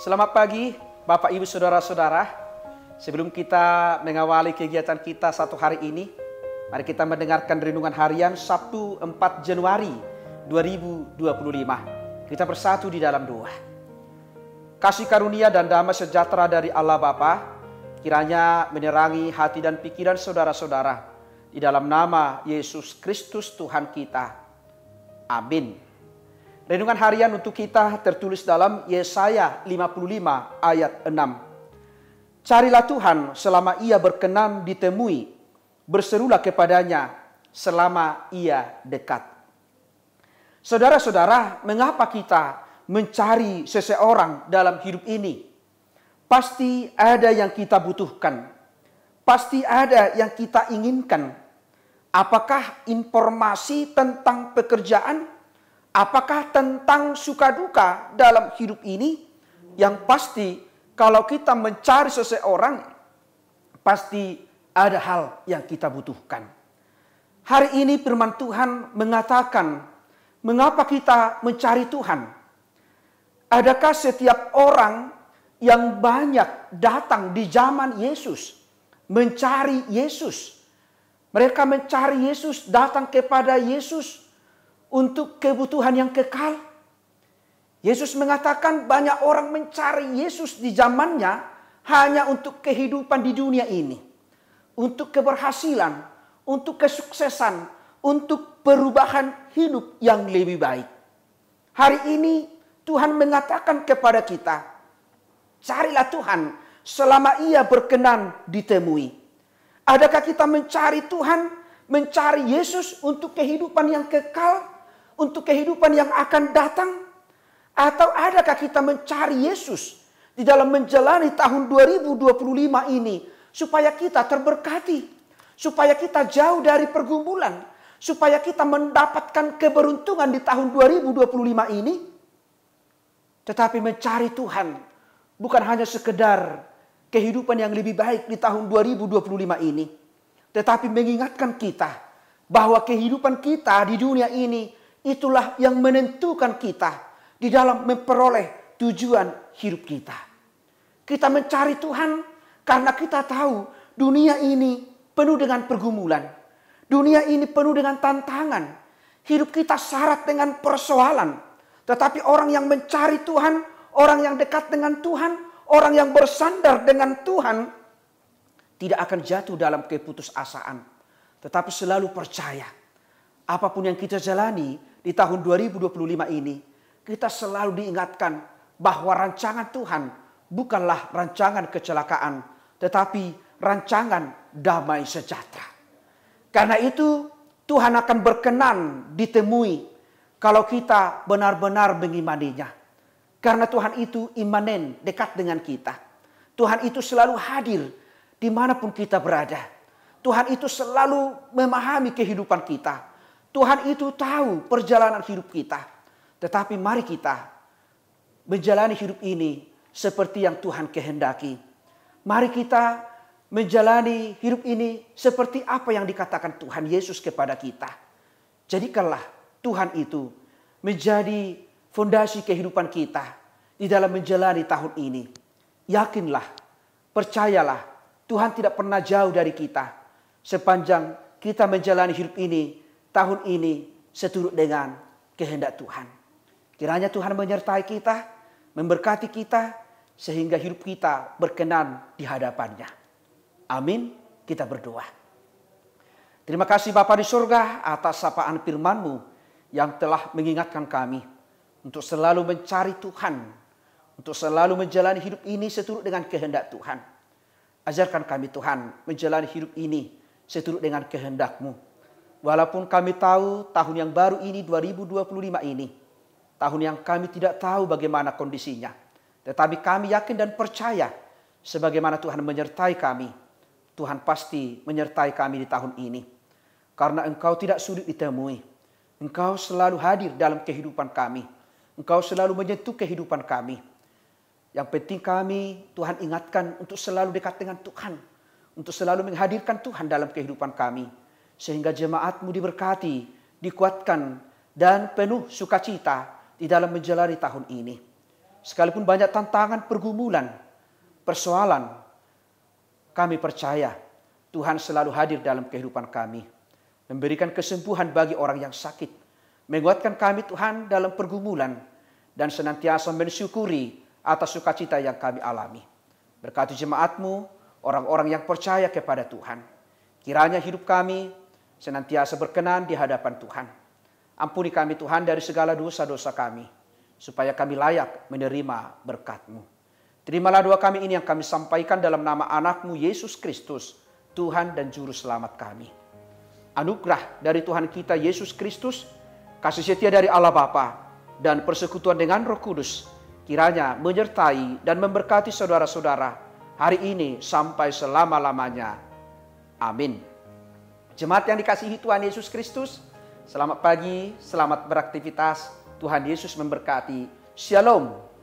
Selamat pagi Bapak Ibu Saudara-saudara. Sebelum kita mengawali kegiatan kita satu hari ini, mari kita mendengarkan renungan harian Sabtu 4 Januari 2025. Kita bersatu di dalam doa. Kasih karunia dan damai sejahtera dari Allah Bapa kiranya menerangi hati dan pikiran saudara-saudara di dalam nama Yesus Kristus Tuhan kita. Amin. Renungan harian untuk kita tertulis dalam Yesaya 55 ayat 6. Carilah Tuhan selama ia berkenan ditemui, berserulah kepadanya selama ia dekat. Saudara-saudara, mengapa kita mencari seseorang dalam hidup ini? Pasti ada yang kita butuhkan. Pasti ada yang kita inginkan. Apakah informasi tentang pekerjaan? Apakah tentang suka duka dalam hidup ini? Yang pasti kalau kita mencari seseorang, pasti ada hal yang kita butuhkan. Hari ini firman Tuhan mengatakan, mengapa kita mencari Tuhan? Adakah setiap orang yang banyak datang di zaman Yesus mencari Yesus? Mereka mencari Yesus, datang kepada Yesus untuk kebutuhan yang kekal. Yesus mengatakan banyak orang mencari Yesus di zamannya hanya untuk kehidupan di dunia ini. Untuk keberhasilan, untuk kesuksesan, untuk perubahan hidup yang lebih baik. Hari ini Tuhan mengatakan kepada kita, carilah Tuhan selama ia berkenan ditemui. Adakah kita mencari Tuhan, mencari Yesus untuk kehidupan yang kekal? Untuk kehidupan yang akan datang? Atau adakah kita mencari Yesus di dalam menjalani tahun 2025 ini supaya kita terberkati, supaya kita jauh dari pergumulan, supaya kita mendapatkan keberuntungan di tahun 2025 ini? Tetapi mencari Tuhan bukan hanya sekedar kehidupan yang lebih baik di tahun 2025 ini, tetapi mengingatkan kita bahwa kehidupan kita di dunia ini itulah yang menentukan kita di dalam memperoleh tujuan hidup kita. Kita mencari Tuhan karena kita tahu dunia ini penuh dengan pergumulan. Dunia ini penuh dengan tantangan. Hidup kita syarat dengan persoalan. Tetapi orang yang mencari Tuhan, orang yang dekat dengan Tuhan, orang yang bersandar dengan Tuhan, tidak akan jatuh dalam keputusasaan. Tetapi selalu percaya. Apapun yang kita jalani di tahun 2025 ini, kita selalu diingatkan bahwa rancangan Tuhan bukanlah rancangan kecelakaan, tetapi rancangan damai sejahtera. Karena itu Tuhan akan berkenan ditemui kalau kita benar-benar mengimaninya. Karena Tuhan itu imanen, dekat dengan kita. Tuhan itu selalu hadir dimanapun kita berada. Tuhan itu selalu memahami kehidupan kita. Tuhan itu tahu perjalanan hidup kita. Tetapi mari kita menjalani hidup ini seperti yang Tuhan kehendaki. Mari kita menjalani hidup ini seperti apa yang dikatakan Tuhan Yesus kepada kita. Jadikanlah Tuhan itu menjadi fondasi kehidupan kita di dalam menjalani tahun ini. Yakinlah, percayalah, Tuhan tidak pernah jauh dari kita. Sepanjang kita menjalani hidup ini, tahun ini seturut dengan kehendak Tuhan. Kiranya Tuhan menyertai kita, memberkati kita, sehingga hidup kita berkenan di hadapannya. Amin. Kita berdoa. Terima kasih Bapa di surga atas sapaan firman-Mu yang telah mengingatkan kami untuk selalu mencari Tuhan, untuk selalu menjalani hidup ini seturut dengan kehendak Tuhan. Ajarkan kami Tuhan menjalani hidup ini seturut dengan kehendak-Mu. Walaupun kami tahu tahun yang baru ini 2025 ini, tahun yang kami tidak tahu bagaimana kondisinya. Tetapi kami yakin dan percaya sebagaimana Tuhan menyertai kami. Tuhan pasti menyertai kami di tahun ini. Karena Engkau tidak sulit ditemui. Engkau selalu hadir dalam kehidupan kami. Engkau selalu menyentuh kehidupan kami. Yang penting kami Tuhan ingatkan untuk selalu dekat dengan Tuhan. Untuk selalu menghadirkan Tuhan dalam kehidupan kami. Sehingga jemaat-Mu diberkati, dikuatkan, dan penuh sukacita di dalam menjalani tahun ini. Sekalipun banyak tantangan, pergumulan, persoalan, kami percaya Tuhan selalu hadir dalam kehidupan kami. Memberikan kesembuhan bagi orang yang sakit. Menguatkan kami Tuhan dalam pergumulan. Dan senantiasa mensyukuri atas sukacita yang kami alami. Berkati jemaat-Mu, orang-orang yang percaya kepada Tuhan. Kiranya hidup kami senantiasa berkenan di hadapan Tuhan. Ampuni kami Tuhan dari segala dosa-dosa kami, supaya kami layak menerima berkat-Mu. Terimalah doa kami ini yang kami sampaikan dalam nama anak-Mu Yesus Kristus, Tuhan dan Juru Selamat kami. Anugerah dari Tuhan kita Yesus Kristus, kasih setia dari Allah Bapa, dan persekutuan dengan Roh Kudus, kiranya menyertai dan memberkati saudara-saudara hari ini sampai selama-lamanya. Amin. Jemaat yang dikasihi Tuhan Yesus Kristus, selamat pagi, selamat beraktivitas. Tuhan Yesus memberkati. Shalom.